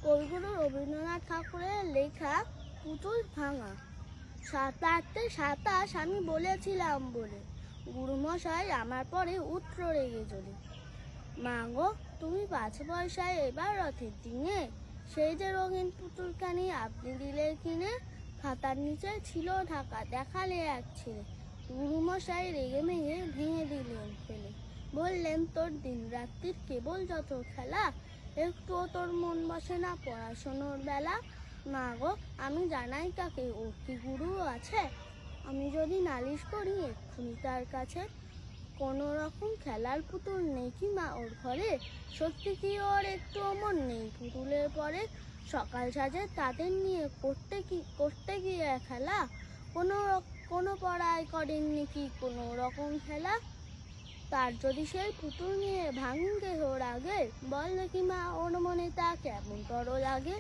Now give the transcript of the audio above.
কবিগুরু রবীন্দ্রনাথ ঠাকুরের লেখা পুতুল ভাঙা। 7-8 27 আমি বলেছিলাম বলে গুরুমশাই আমার পরে উত্তর রেগে চলে। মা গো, তুমি 5 পয়সায় এবার রথের দিনে সেই যে রঙিন পুতুলখানি আপনি দিলে কিনে, খাতার নিচে ছিল ঢাকা, দেখালে এক ছেলে। গুরুমশাই রেগে মেগে ভেঙে দিলেন ফেলে। বললেন, তোর দিন রাত্রির কেবল যত খেলা, একটুও তোর মন বসে না পড়াশোনার বেলা। মা গো, আমি জানাই তাকে ওর কি গুরু আছে, আমি যদি নালিশ করি এক্ষুনি তার কাছে। কোনো রকম খেলার পুতুল নেই কি মা ওর ঘরে, সত্যি কি ওর একটু মন নেই পুতুলের পরে। সকাল সাজে তাদের নিয়ে করতে গিয়ে খেলা, কোনো পড়ায় করেননি কি কোনো রকম খেলা। তার যদি সেই পুতুল নিয়ে ভাঙে ওর আগে, বল দেখি মা ওর মনে তা কেমন তর লাগে।